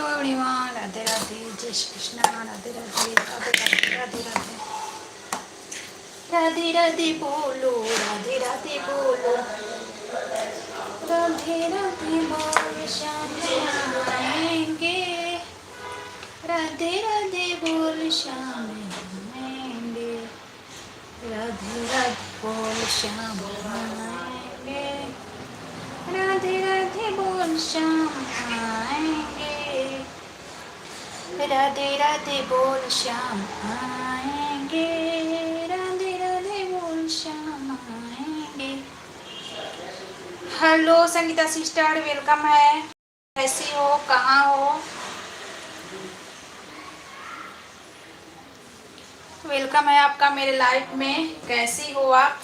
Hello everyone, Radhe Radhe, जय श्री कृष्णा, राधे राधे, राधे राधे, राधे राधे, राधे राधे बोलो, राधे राधे बोलो, राधे राधे बोल श्याम आएंगे, राधे राधे बोल श्याम आएंगे, राधे राधे बोल श्याम आएंगे, राधे राधे बोल श्याम आएंगे, राधे राधे बोल श्याम आएंगे, राधे राधे बोल श्याम आएंगे। हेलो संगीता सिस्टर, वेलकम है। कैसी हो, कहाँ हो? वेलकम है आपका मेरे लाइफ में। कैसी हो आप?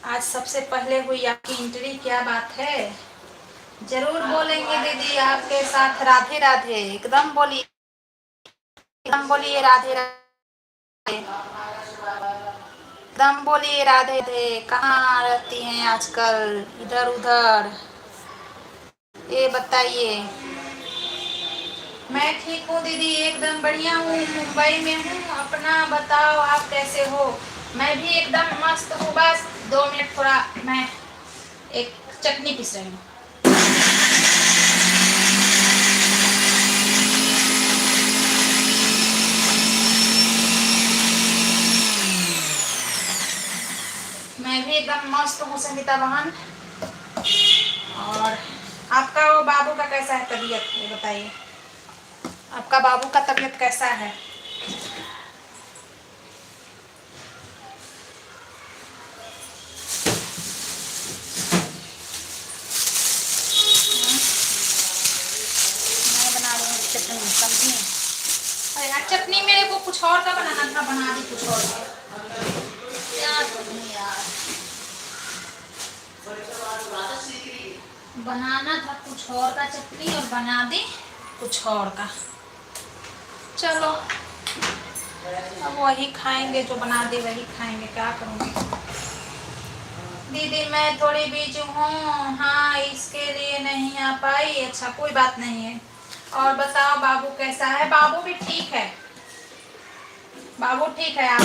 आज सबसे पहले हुई आपकी एंट्री, क्या बात है? जरूर बोलेंगे दीदी आपके साथ राधे राधे। एकदम बोलिए, एकदम बोलिए राधे राधे, एकदम बोलिए राधे राधे। कहाँ रहती हैं आजकल, इधर उधर? ये बताइए। मैं ठीक हूँ दीदी, एकदम बढ़िया हूँ, मुंबई में हूँ। अपना बताओ, आप कैसे हो? मैं भी एकदम मस्त हूँ। बस 2 मिनट, थोड़ा मैं एक चटनी पीस रही हूँ। मैं भी एकदम मस्त हूँ संगीता बहन। और आपका वो बाबू का कैसा है तबीयत, ये बताइए। आपका बाबू का तबीयत कैसा है? मैं बना रही हूँ चटनी, समझी? अरे यार, चटनी मेरे को कुछ और का बनाना था, बना दी कुछ और का। यार बनाना था कुछ और का चटनी और बना दी कुछ और का। चलो, अब वही खाएंगे, जो बना दी वही खाएंगे, क्या करूँगी। दीदी मैं थोड़ी बिजी हूँ, हाँ इसके लिए नहीं आ पाई। अच्छा, कोई बात नहीं है। और बताओ बाबू कैसा है? बाबू भी ठीक है, बाबू ठीक है। आप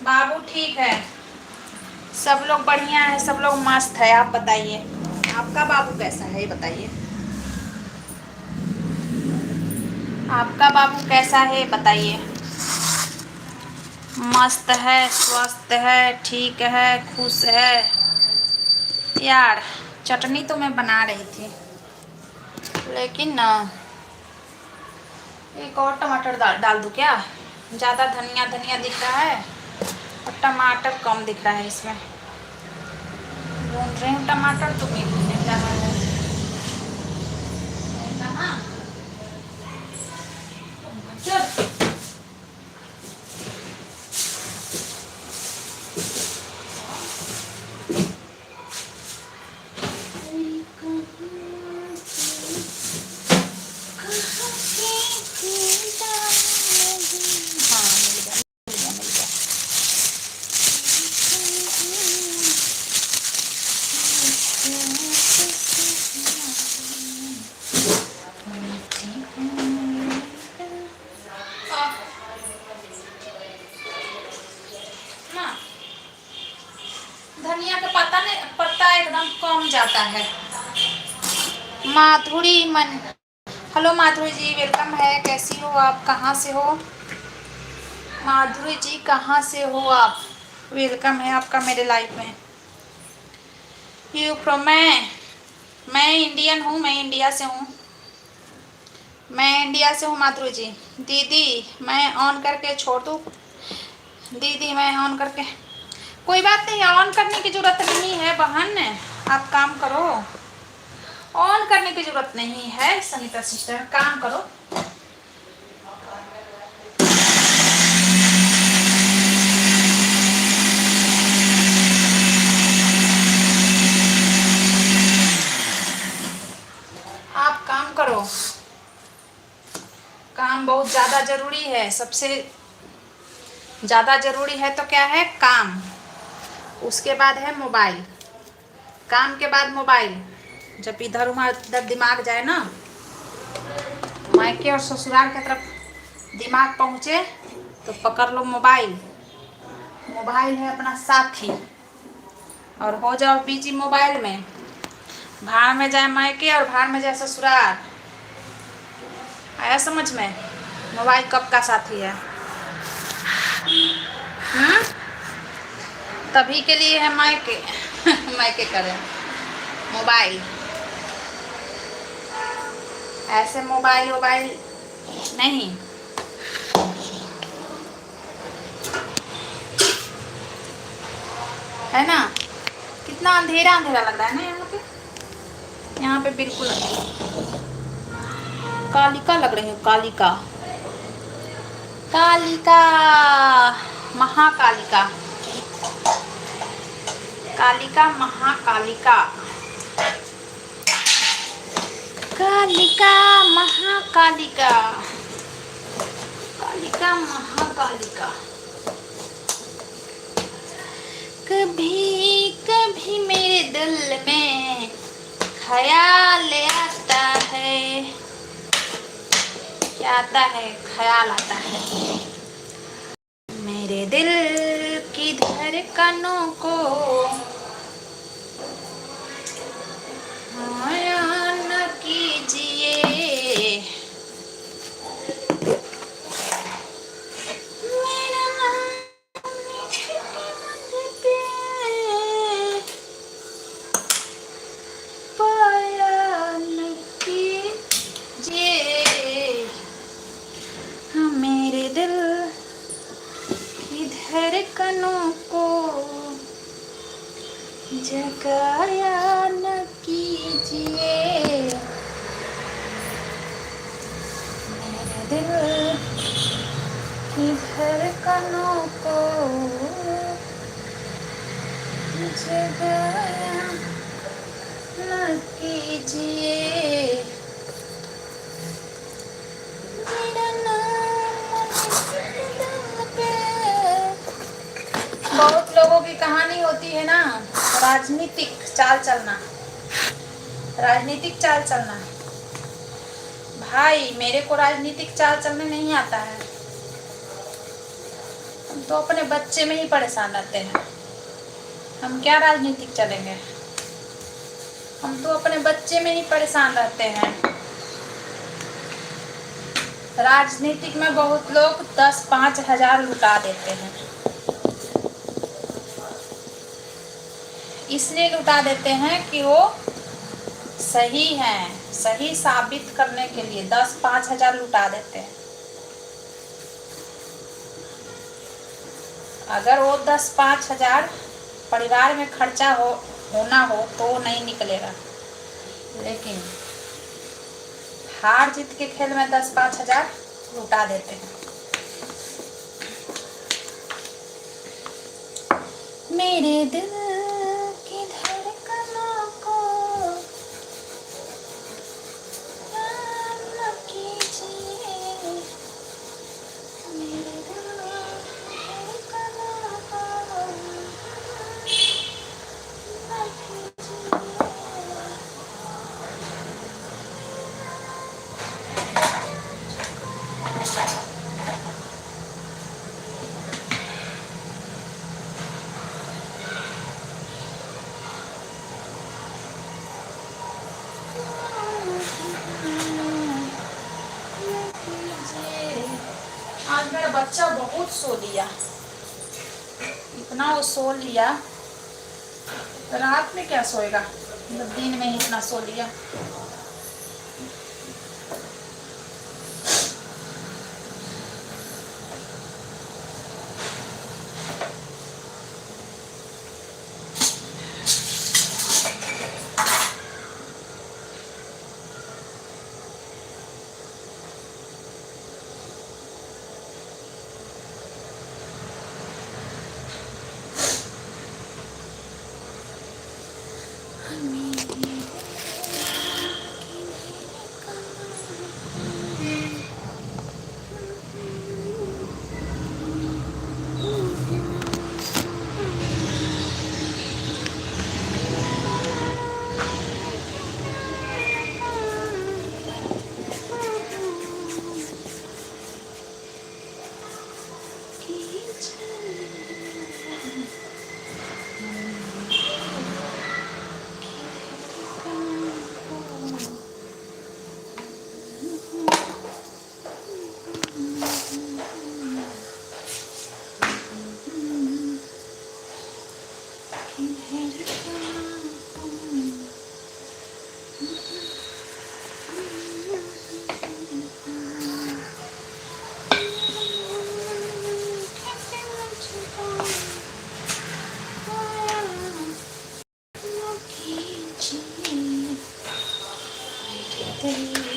बाबू ठीक है, सब लोग बढ़िया है, सब लोग मस्त है। आप बताइए, आपका बाबू कैसा है, ये बताइए। आपका बाबू कैसा है बताइए। मस्त है, स्वस्थ है, ठीक है, खुश है। यार चटनी तो मैं बना रही थी, लेकिन ना एक और टमाटर डाल दूँ क्या? ज़्यादा धनिया धनिया दिख रहा है और टमाटर कम दिख रहा है इसमें। ढूंढ रही हूँ टमाटर, तो मिल नहीं रहा है। कहाँ? चल धनिया का पत्ता एकदम कम जाता है। माधुरी मन, हेलो माधुरी जी, वेलकम है। कैसी हो आप, कहाँ से हो? माधुरी जी कहाँ से हो आप? वेलकम है आपका मेरे लाइफ में। You from? मैं इंडियन हूँ, मैं इंडिया से हूँ, मैं इंडिया से हूँ माधुरी जी। दीदी मैं ऑन करके छोड़ दूँ? दीदी मैं ऑन करके, कोई बात नहीं, ऑन करने की ज़रूरत नहीं है बहन, आप काम करो। ऑन करने की ज़रूरत नहीं है सनीता सिस्टर, काम करो। आप काम करो, काम बहुत ज़्यादा ज़रूरी है। सबसे ज़्यादा ज़रूरी है तो क्या है, काम, उसके बाद है मोबाइल, काम के बाद मोबाइल। जब इधर उधर दिमाग जाए ना, मायके और ससुराल की तरफ दिमाग पहुँचे तो पकड़ लो मोबाइल। मोबाइल है अपना साथी, और हो जाओ बिजी मोबाइल में। भाड़ में जाए मायके और भाड़ में जाए ससुराल। आया समझ में? मोबाइल कब का साथी है। तभी के लिए है मायके मायके करें मोबाइल। ऐसे मोबाइल वोबाइल नहीं। है ना, कितना अंधेरा अंधेरा लग रहा है ना यहाँ पे बिल्कुल कालिका लग रही हूँ, कालिका, कालिका, महाकालिका, कालिका महाकालिका, कालिका महाकालिका, कालिका महाकालिका। कभी कभी मेरे दिल में ख्याल आता है, क्या आता है, ख्याल आता है। मेरे दिल की धड़कनों को माया न कीजिए, मेरा नाम पे पाया न कीजिए। हाँ, मेरे दिल की धड़कनों को जगाया न कीजिए, मेरे दिल की धड़कनों को जगाया न कीजिए। मेरा नाम दिल पे। बहुत लोगों की कहानी होती है ना, राजनीतिक चाल चलना, राजनीतिक चाल चलना। भाई मेरे को राजनीतिक चाल चलने नहीं आता है। हम तो अपने बच्चे में ही परेशान रहते हैं, हम क्या राजनीतिक चलेंगे। हम तो अपने बच्चे में ही परेशान रहते हैं। राजनीतिक में बहुत लोग 10-5 हजार लुटा देते हैं। इसलिए लुटा देते हैं कि वो सही हैं, सही साबित करने के लिए 10-5 हजार लुटा देते हैं। अगर वो 10-5 हजार परिवार में खर्चा होना हो तो नहीं निकलेगा, लेकिन हार जीत के खेल में 10-5 हजार लुटा देते हैं। मेरे दिल की धड़कनों को न कीजिए, मेरे दिल की धड़कनों को न कीजिए। आज मेरा बच्चा बहुत सो लिया, इतना वो सो लिया। रात में क्या सोएगा, मतलब दिन में ही इतना सो लिया। गई किधर